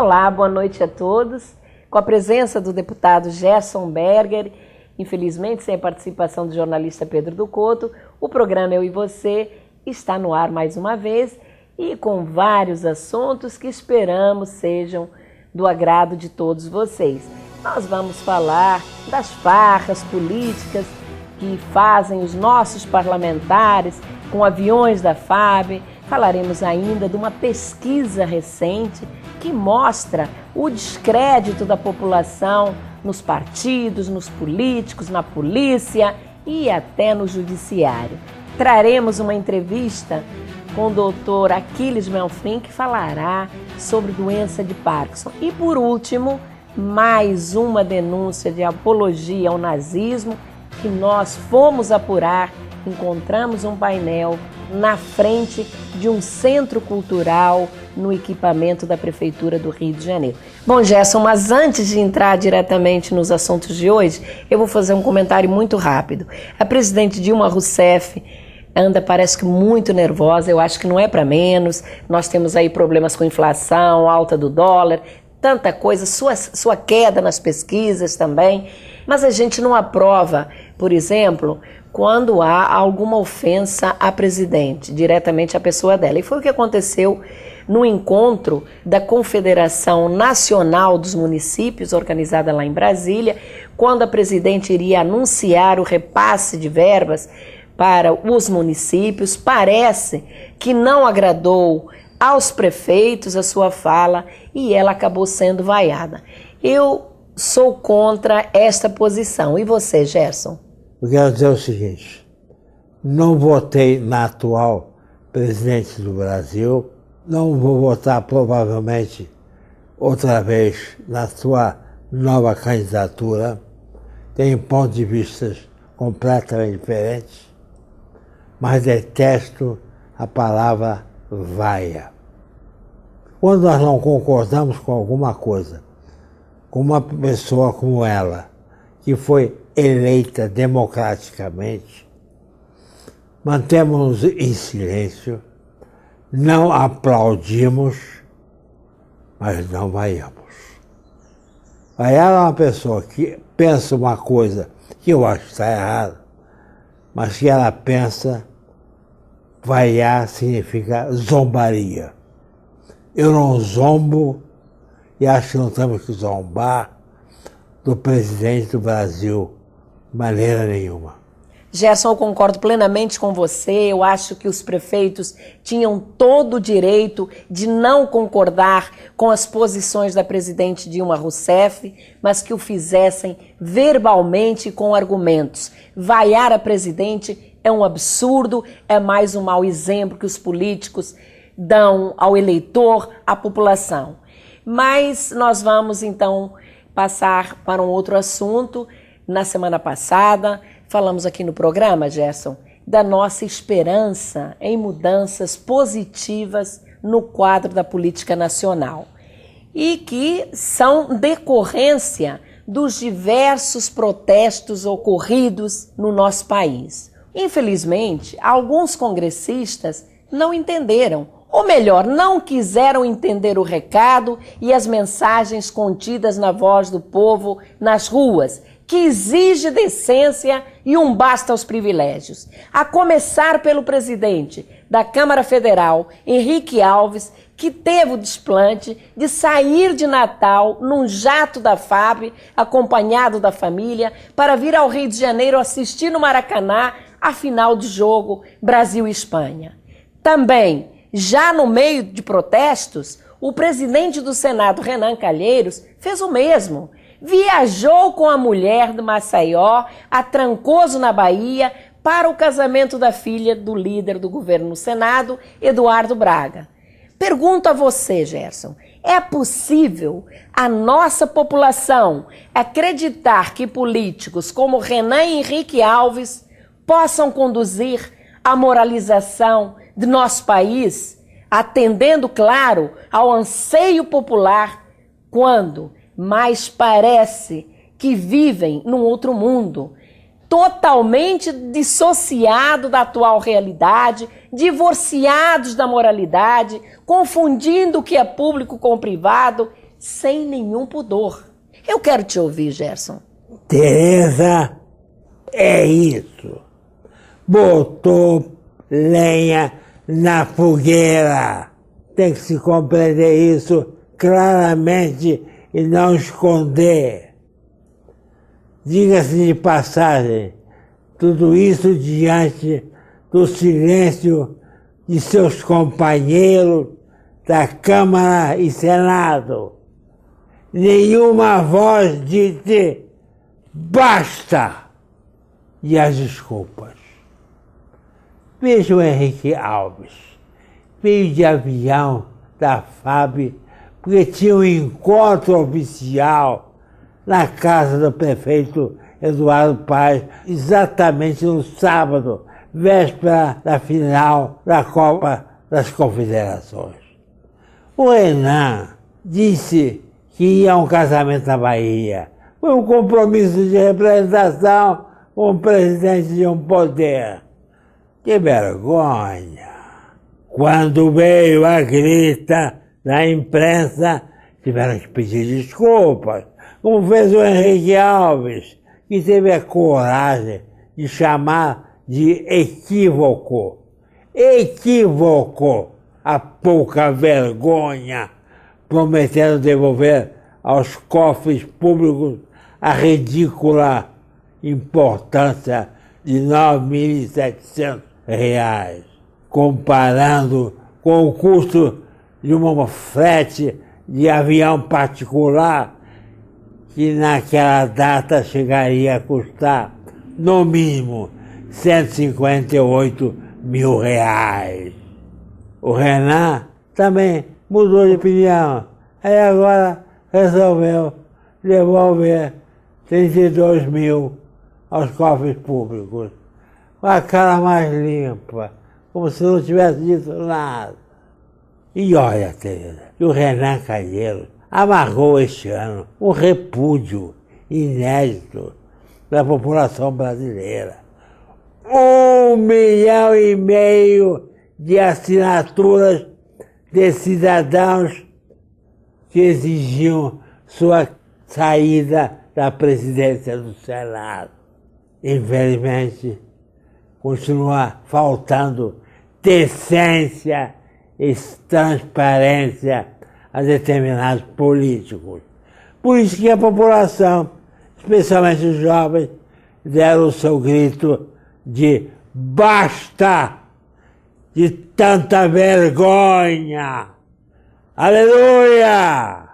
Olá, boa noite a todos. Com a presença do deputado Gerson Berger, infelizmente sem a participação do jornalista Pedro do Couto, o programa Eu e Você está no ar mais uma vez e com vários assuntos que esperamos sejam do agrado de todos vocês. Nós vamos falar das farras políticas que fazem os nossos parlamentares com aviões da FAB. Falaremos ainda de uma pesquisa recente que mostra o descrédito da população nos partidos, nos políticos, na polícia e até no judiciário. Traremos uma entrevista com o doutor Aquiles Melfrim, que falará sobre doença de Parkinson. E por último, mais uma denúncia de apologia ao nazismo que nós fomos apurar. Encontramos um painel na frente de um centro cultural no equipamento da Prefeitura do Rio de Janeiro. Bom, Gerson, mas antes de entrar diretamente nos assuntos de hoje, eu vou fazer um comentário muito rápido. A presidente Dilma Rousseff parece que muito nervosa, eu acho que não é para menos. Nós temos aí problemas com inflação, alta do dólar, tanta coisa, sua queda nas pesquisas também, mas a gente não aprova, por exemplo, quando há alguma ofensa à presidente, diretamente à pessoa dela. E foi o que aconteceu no encontro da Confederação Nacional dos Municípios, organizada lá em Brasília, quando a presidente iria anunciar o repasse de verbas para os municípios. Parece que não agradou aos prefeitos a sua fala e ela acabou sendo vaiada. Eu sou contra esta posição. E você, Gerson? Eu quero dizer o seguinte: não votei na atual presidente do Brasil, não vou votar provavelmente outra vez na sua nova candidatura, tenho pontos de vista completamente diferentes, mas detesto a palavra vaia. Quando nós não concordamos com alguma coisa, com uma pessoa como ela, que foi eleita democraticamente, mantemos-nos em silêncio, não aplaudimos, mas não vaiamos. Vaiar é uma pessoa que pensa uma coisa que eu acho que está errada, mas que ela pensa. Vaiar significa zombaria. Eu não zombo e acho que não temos que zombar do presidente do Brasil de maneira nenhuma. Gerson, eu concordo plenamente com você. Eu acho que os prefeitos tinham todo o direito de não concordar com as posições da presidente Dilma Rousseff, mas que o fizessem verbalmente e com argumentos. Vaiar a presidente é um absurdo, é mais um mau exemplo que os políticos dão ao eleitor, à população. Mas nós vamos então passar para um outro assunto. Na semana passada, falamos aqui no programa, Gerson, da nossa esperança em mudanças positivas no quadro da política nacional e que são decorrência dos diversos protestos ocorridos no nosso país. Infelizmente, alguns congressistas não entenderam, ou melhor, não quiseram entender o recado e as mensagens contidas na voz do povo nas ruas, que exige decência e um basta aos privilégios. A começar pelo presidente da Câmara Federal, Henrique Alves, que teve o desplante de sair de Natal num jato da FAB, acompanhado da família, para vir ao Rio de Janeiro assistir no Maracanã a final do jogo Brasil e Espanha. Também, já no meio de protestos, o presidente do Senado, Renan Calheiros, fez o mesmo. Viajou com a mulher do Maceió, a Trancoso, na Bahia, para o casamento da filha do líder do governo no Senado, Eduardo Braga. Pergunto a você, Gerson, é possível a nossa população acreditar que políticos como Renan e Henrique Alves possam conduzir a moralização de nosso país, atendendo, claro, ao anseio popular, quando mais parece que vivem num outro mundo, totalmente dissociado da atual realidade, divorciados da moralidade, confundindo o que é público com o privado, sem nenhum pudor. Eu quero te ouvir, Gerson. Tereza, é isso. Botou lenha na fogueira. Tem que se compreender isso claramente e não esconder. Diga-se de passagem, tudo isso diante do silêncio de seus companheiros da Câmara e Senado. Nenhuma voz disse basta! E as desculpas. Veja o Henrique Alves. Veio de avião da FAB porque tinha um encontro oficial na casa do prefeito Eduardo Paes, exatamente no sábado, véspera da final da Copa das Confederações. O Renan disse que ia a um casamento na Bahia. Foi um compromisso de representação com o presidente de um poder. Que vergonha! Quando veio a grita da imprensa, tiveram que pedir desculpas, como fez o Henrique Alves, que teve a coragem de chamar de equívoco. Equívoco! A pouca vergonha, prometendo devolver aos cofres públicos a ridícula importância de R$ 9.700, comparando com o custo de um frete de avião particular que naquela data chegaria a custar, no mínimo, R$ 158 mil. O Renan também mudou de opinião. Aí agora resolveu devolver 32 mil aos cofres públicos. Com a cara mais limpa, como se não tivesse dito nada. E olha, Tereza, que o Renan Calheiros amargou este ano um repúdio inédito da população brasileira. 1,5 milhão de assinaturas de cidadãos que exigiam sua saída da presidência do Senado. Infelizmente, continua faltando decência e transparência a determinados políticos. Por isso que a população, especialmente os jovens, deram o seu grito de basta de tanta vergonha. Aleluia!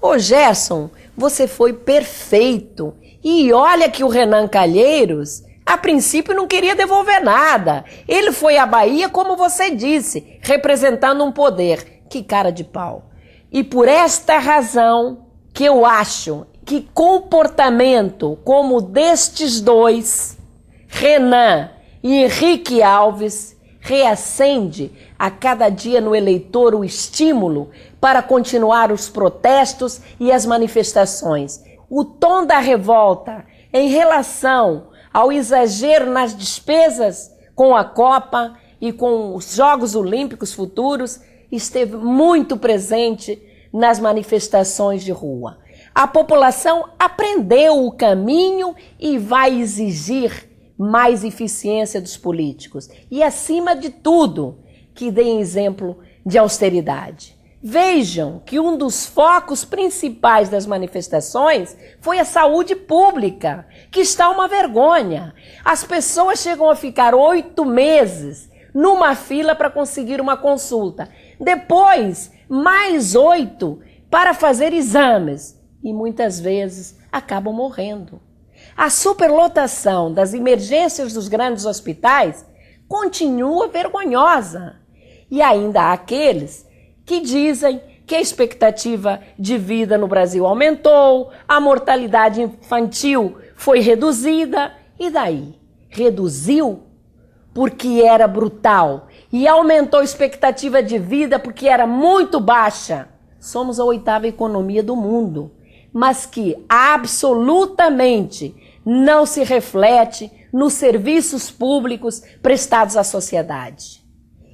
Ô Gerson, você foi perfeito. E olha que o Renan Calheiros, a princípio, não queria devolver nada. Ele foi à Bahia, como você disse, representando um poder. Que cara de pau. E por esta razão que eu acho que comportamento como o destes dois, Renan e Henrique Alves, reacende a cada dia no eleitor o estímulo para continuar os protestos e as manifestações. O tom da revolta em relação ao exagero nas despesas com a Copa e com os Jogos Olímpicos futuros esteve muito presente nas manifestações de rua. A população aprendeu o caminho e vai exigir mais eficiência dos políticos. E, acima de tudo, que deem exemplo de austeridade. Vejam que um dos focos principais das manifestações foi a saúde pública, que está uma vergonha. As pessoas chegam a ficar 8 meses numa fila para conseguir uma consulta. Depois, mais 8 para fazer exames. E muitas vezes acabam morrendo. A superlotação das emergências dos grandes hospitais continua vergonhosa. E ainda há aqueles que dizem que a expectativa de vida no Brasil aumentou, a mortalidade infantil foi reduzida. E daí? Reduziu porque era brutal e aumentou a expectativa de vida porque era muito baixa. Somos a 8ª economia do mundo, mas que absolutamente não se reflete nos serviços públicos prestados à sociedade.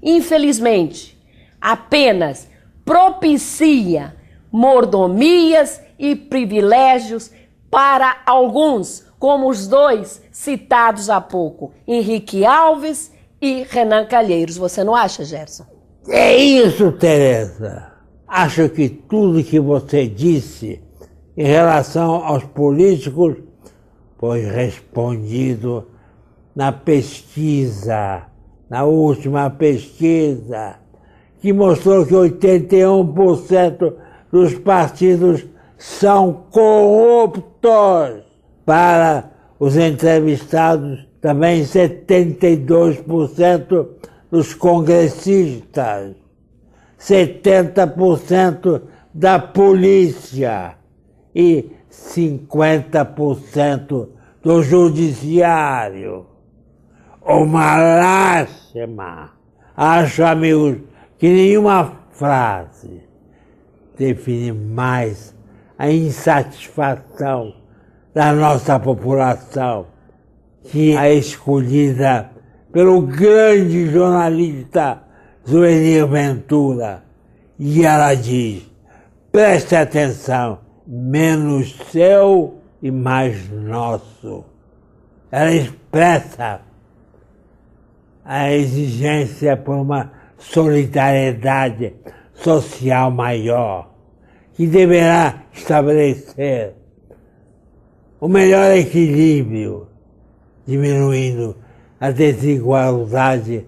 Infelizmente, apenas propicia mordomias e privilégios para alguns, como os dois citados há pouco, Henrique Alves e Renan Calheiros. Você não acha, Gerson? É isso, Tereza. Acho que tudo que você disse em relação aos políticos foi respondido na pesquisa, na última pesquisa, que mostrou que 81% dos partidos são corruptos. Para os entrevistados, também 72% dos congressistas, 70% da polícia e 50% do judiciário. Uma lástima. Acho, amigos, que nenhuma frase define mais a insatisfação da nossa população que a escolhida pelo grande jornalista Zuenir Ventura. E ela diz, preste atenção, menos seu e mais nosso. Ela expressa a exigência por uma solidariedade social maior, que deverá estabelecer o melhor equilíbrio, diminuindo a desigualdade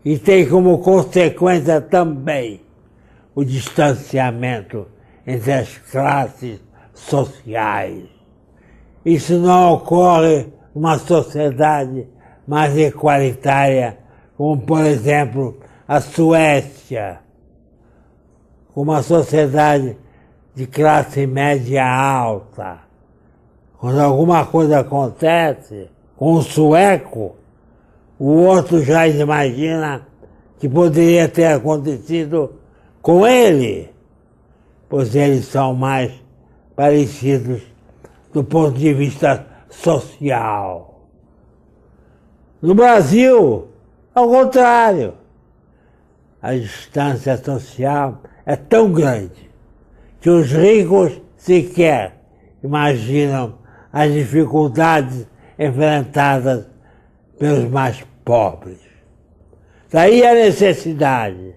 e tem como consequência também o distanciamento entre as classes sociais. Isso não ocorre numa sociedade mais igualitária, como, por exemplo, a Suécia, uma sociedade de classe média alta. Quando alguma coisa acontece com o sueco, o outro já imagina que poderia ter acontecido com ele, pois eles são mais parecidos do ponto de vista social. No Brasil, ao contrário, a distância social é tão grande que os ricos sequer imaginam as dificuldades enfrentadas pelos mais pobres. Daí a necessidade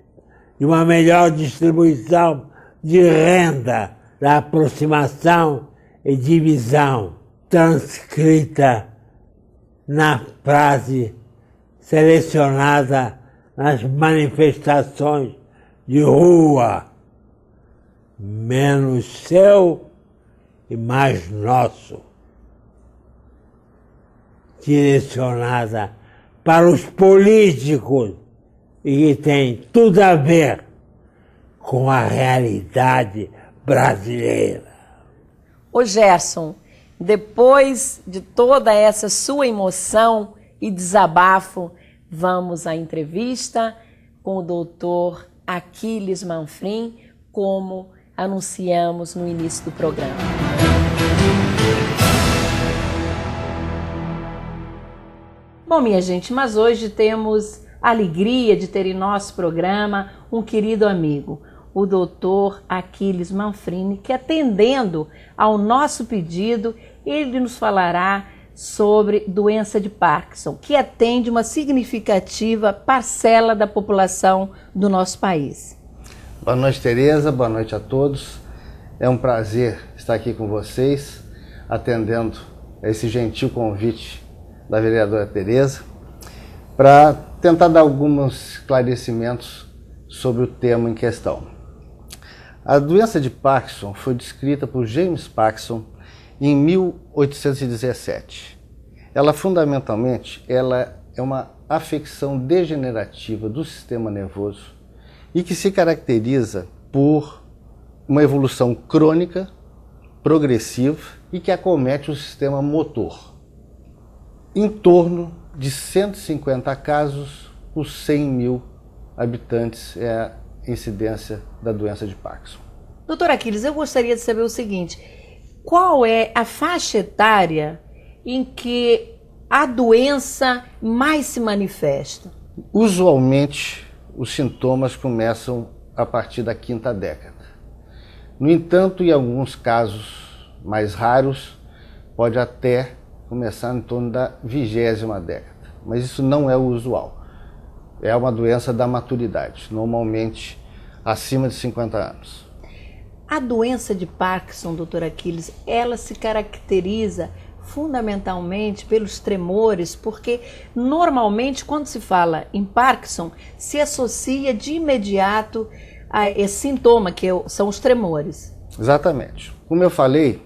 de uma melhor distribuição de renda, da aproximação e divisão, transcrita na frase selecionada nas manifestações de rua, menos seu e mais nosso, direcionada para os políticos e que tem tudo a ver com a realidade brasileira. Ô Gerson, depois de toda essa sua emoção e desabafo, vamos à entrevista com o doutor Aquiles Manfrim, como anunciamos no início do programa. Bom, minha gente, mas hoje temos a alegria de ter em nosso programa um querido amigo, o doutor Aquiles Manfrim, que, atendendo ao nosso pedido, ele nos falará sobre doença de Parkinson, que atende uma significativa parcela da população do nosso país. Boa noite, Tereza, boa noite a todos. É um prazer estar aqui com vocês, atendendo a esse gentil convite da vereadora Tereza, para tentar dar alguns esclarecimentos sobre o tema em questão. A doença de Parkinson foi descrita por James Parkinson em 1817. Ela, fundamentalmente, ela é uma afecção degenerativa do sistema nervoso e que se caracteriza por uma evolução crônica, progressiva e que acomete o sistema motor. Em torno de 150 casos por 100 mil habitantes é a incidência da doença de Parkinson. Doutor Aquiles, eu gostaria de saber o seguinte, qual é a faixa etária em que a doença mais se manifesta? Usualmente, os sintomas começam a partir da 5ª década. No entanto, em alguns casos mais raros, pode até começar em torno da 20ª década. Mas isso não é o usual. É uma doença da maturidade, normalmente acima de 50 anos. A doença de Parkinson, doutor Aquiles, ela se caracteriza fundamentalmente pelos tremores, porque normalmente quando se fala em Parkinson, se associa de imediato a esse sintoma que são os tremores. Exatamente. Como eu falei,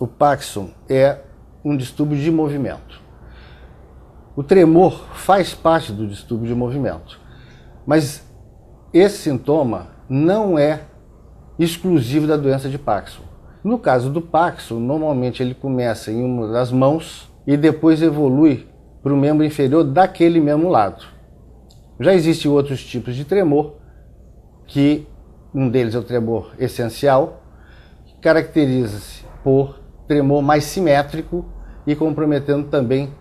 o Parkinson é um distúrbio de movimento. O tremor faz parte do distúrbio de movimento, mas esse sintoma não é exclusivo da doença de Parkinson. No caso do Parkinson, normalmente ele começa em uma das mãos e depois evolui para o membro inferior daquele mesmo lado. Já existem outros tipos de tremor, que um deles é o tremor essencial, que caracteriza-se por tremor mais simétrico e comprometendo também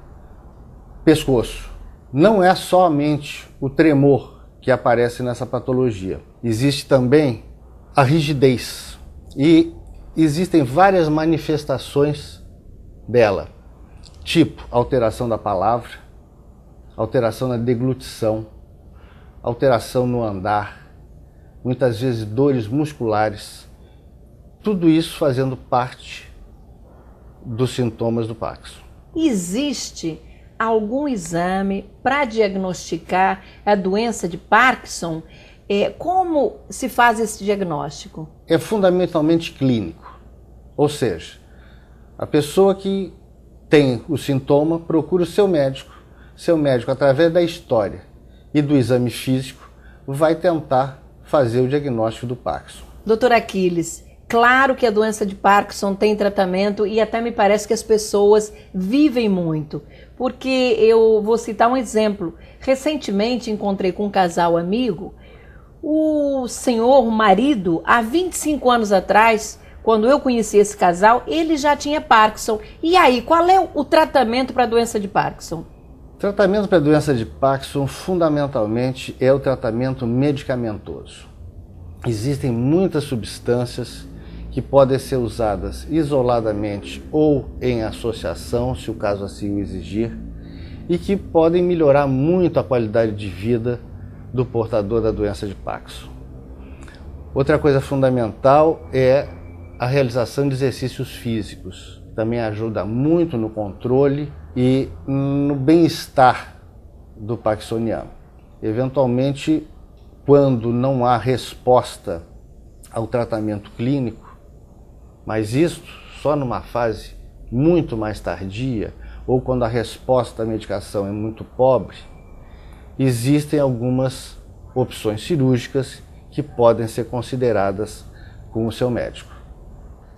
pescoço. Não é somente o tremor que aparece nessa patologia. Existe também a rigidez e existem várias manifestações dela, tipo alteração da palavra, alteração na deglutição, alteração no andar, muitas vezes dores musculares, tudo isso fazendo parte dos sintomas do Parkinson. Existe algum exame para diagnosticar a doença de Parkinson? Como se faz esse diagnóstico? É fundamentalmente clínico, ou seja, a pessoa que tem o sintoma procura o seu médico através da história e do exame físico vai tentar fazer o diagnóstico do Parkinson. Doutor Aquiles, claro que a doença de Parkinson tem tratamento e até me parece que as pessoas vivem muito, porque eu vou citar um exemplo. Recentemente encontrei com um casal amigo. O senhor, o marido, há 25 anos atrás, quando eu conheci esse casal, ele já tinha Parkinson. E aí, qual é o tratamento para a doença de Parkinson? O tratamento para a doença de Parkinson, fundamentalmente, é o tratamento medicamentoso. Existem muitas substâncias que podem ser usadas isoladamente ou em associação, se o caso assim o exigir, e que podem melhorar muito a qualidade de vida do portador da doença de Parkinson. Outra coisa fundamental é a realização de exercícios físicos. Também ajuda muito no controle e no bem-estar do parkinsoniano. Eventualmente, quando não há resposta ao tratamento clínico, mas isso só numa fase muito mais tardia, ou quando a resposta à medicação é muito pobre, existem algumas opções cirúrgicas que podem ser consideradas com o seu médico.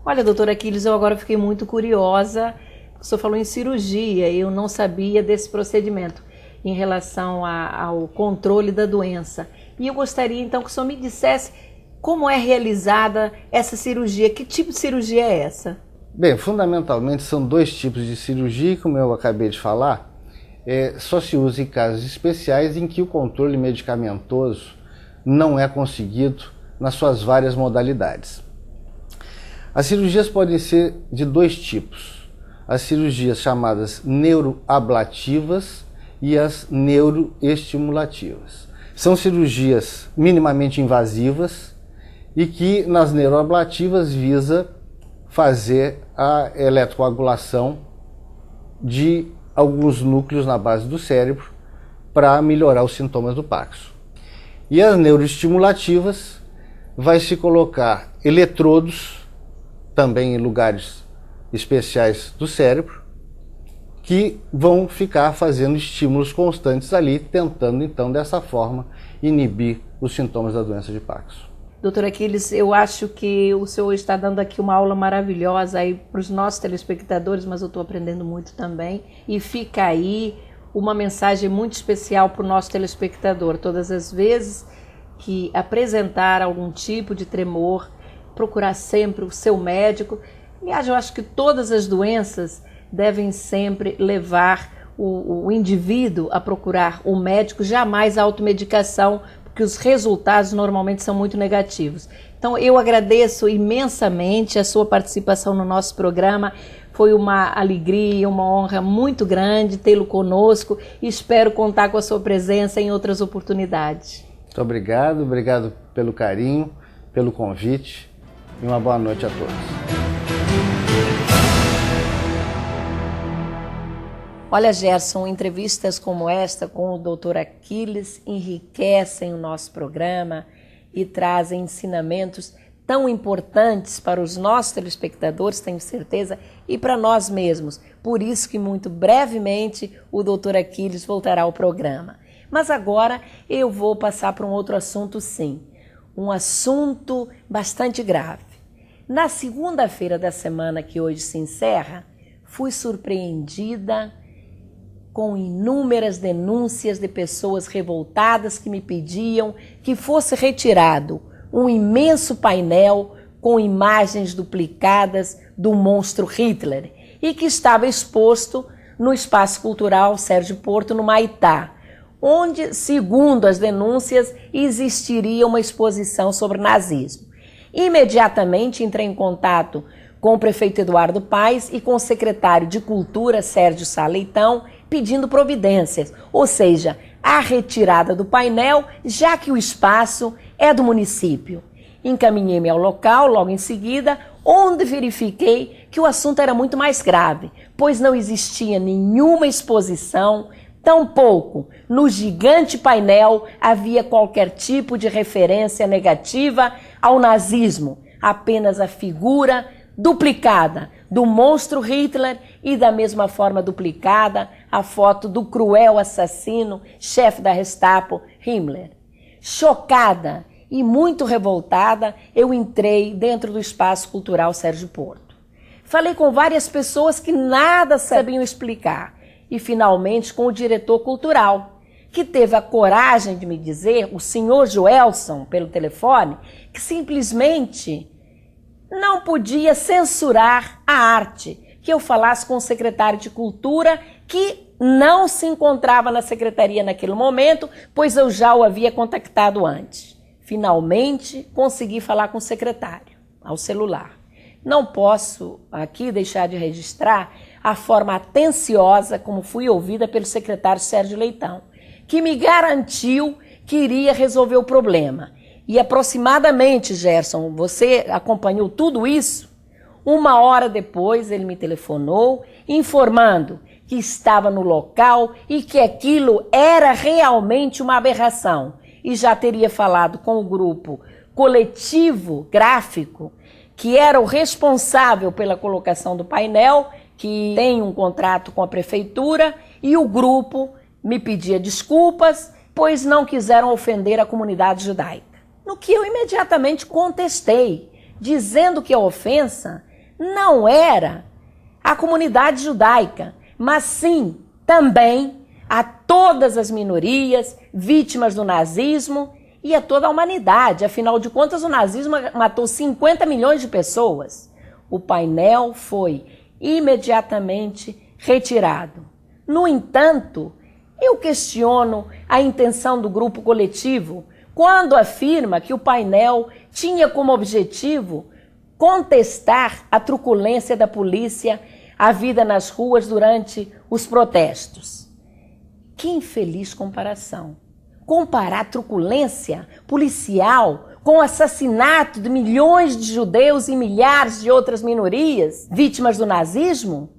Olha, doutor Aquiles, eu agora fiquei muito curiosa. O senhor falou em cirurgia, eu não sabia desse procedimento em relação ao controle da doença. E eu gostaria então que o senhor me dissesse como é realizada essa cirurgia, que tipo de cirurgia é essa? Bem, fundamentalmente são dois tipos de cirurgia, como eu acabei de falar. Só se usa em casos especiais em que o controle medicamentoso não é conseguido nas suas várias modalidades. As cirurgias podem ser de dois tipos: as cirurgias chamadas neuroablativas e as neuroestimulativas. São cirurgias minimamente invasivas e que nas neuroablativas visa fazer a eletrocoagulação de alguns núcleos na base do cérebro para melhorar os sintomas do Parkinson. E as neuroestimulativas vai se colocar eletrodos também em lugares especiais do cérebro que vão ficar fazendo estímulos constantes ali, tentando então dessa forma inibir os sintomas da doença de Parkinson. Doutor Aquiles, eu acho que o senhor está dando aqui uma aula maravilhosa aí para os nossos telespectadores, mas eu estou aprendendo muito também. E fica aí uma mensagem muito especial para o nosso telespectador. Todas as vezes que apresentar algum tipo de tremor, procurar sempre o seu médico. Aliás, eu acho que todas as doenças devem sempre levar o indivíduo a procurar o médico, jamais a automedicação, porque os resultados normalmente são muito negativos. Então, eu agradeço imensamente a sua participação no nosso programa. Foi uma alegria, uma honra muito grande tê-lo conosco e espero contar com a sua presença em outras oportunidades. Muito obrigado pelo carinho, pelo convite e uma boa noite a todos. Olha, Gerson, entrevistas como esta com o Dr. Aquiles enriquecem o nosso programa e trazem ensinamentos tão importantes para os nossos telespectadores, tenho certeza, e para nós mesmos. Por isso que muito brevemente o Dr. Aquiles voltará ao programa. Mas agora eu vou passar para um outro assunto, sim. Um assunto bastante grave. Na segunda-feira da semana que hoje se encerra, fui surpreendida com inúmeras denúncias de pessoas revoltadas que me pediam que fosse retirado um imenso painel com imagens duplicadas do monstro Hitler e que estava exposto no Espaço Cultural Sérgio Porto, no Maitá, onde, segundo as denúncias, existiria uma exposição sobre nazismo. Imediatamente entrei em contato com o prefeito Eduardo Paes e com o secretário de Cultura, Sérgio Sá Leitão, pedindo providências, ou seja, a retirada do painel, já que o espaço é do município. Encaminhei-me ao local logo em seguida, onde verifiquei que o assunto era muito mais grave, pois não existia nenhuma exposição, tampouco no gigante painel havia qualquer tipo de referência negativa ao nazismo, apenas a figura duplicada do monstro Hitler e da mesma forma duplicada a foto do cruel assassino, chefe da Gestapo, Himmler. Chocada e muito revoltada, eu entrei dentro do Espaço Cultural Sérgio Porto. Falei com várias pessoas que nada sabiam explicar e finalmente com o diretor cultural, que teve a coragem de me dizer, o senhor Joelson, pelo telefone, que simplesmente não podia censurar a arte, que eu falasse com o secretário de Cultura, que não se encontrava na secretaria naquele momento, pois eu já o havia contactado antes. Finalmente, consegui falar com o secretário, ao celular. Não posso aqui deixar de registrar a forma atenciosa como fui ouvida pelo secretário Sérgio Leitão, que me garantiu que iria resolver o problema. E aproximadamente, Gerson, você acompanhou tudo isso? 1 hora depois ele me telefonou informando que estava no local e que aquilo era realmente uma aberração. E já teria falado com o grupo coletivo gráfico, que era o responsável pela colocação do painel, que tem um contrato com a prefeitura, e o grupo me pedia desculpas, pois não quiseram ofender a comunidade judaica. No que eu imediatamente contestei, dizendo que a ofensa não era a comunidade judaica, mas sim também a todas as minorias, vítimas do nazismo e a toda a humanidade. Afinal de contas, o nazismo matou 50 milhões de pessoas. O painel foi imediatamente retirado. No entanto, eu questiono a intenção do grupo coletivo quando afirma que o painel tinha como objetivo contestar a truculência da polícia, a vida nas ruas durante os protestos. Que infeliz comparação. Comparar a truculência policial com o assassinato de milhões de judeus e milhares de outras minorias vítimas do nazismo?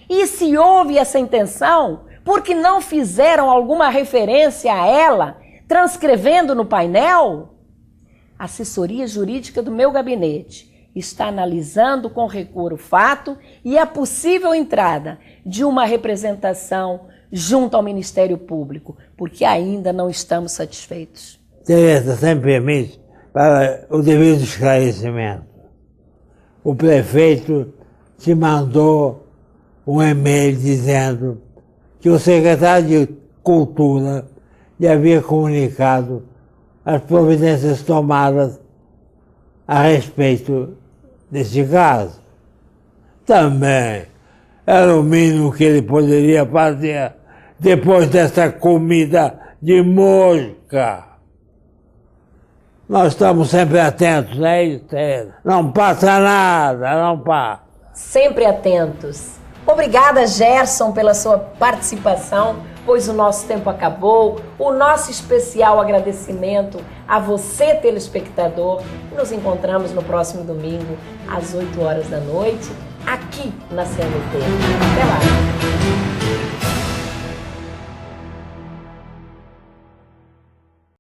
E se houve essa intenção, por que não fizeram alguma referência a ela, transcrevendo no painel? A assessoria jurídica do meu gabinete está analisando com rigor o fato e a possível entrada de uma representação junto ao Ministério Público, porque ainda não estamos satisfeitos. Tereza, se me permite, para o devido esclarecimento. O prefeito te mandou um e-mail dizendo que o secretário de Cultura lhe havia comunicado as providências tomadas a respeito desse caso. Também era o mínimo que ele poderia fazer depois dessa comida de mosca. Nós estamos sempre atentos, é isso? Não passa nada, não passa. Sempre atentos. Obrigada, Gerson, pela sua participação, pois o nosso tempo acabou. O nosso especial agradecimento a você, telespectador. Nos encontramos no próximo domingo, às 8 horas da noite, aqui na CNT. Até lá!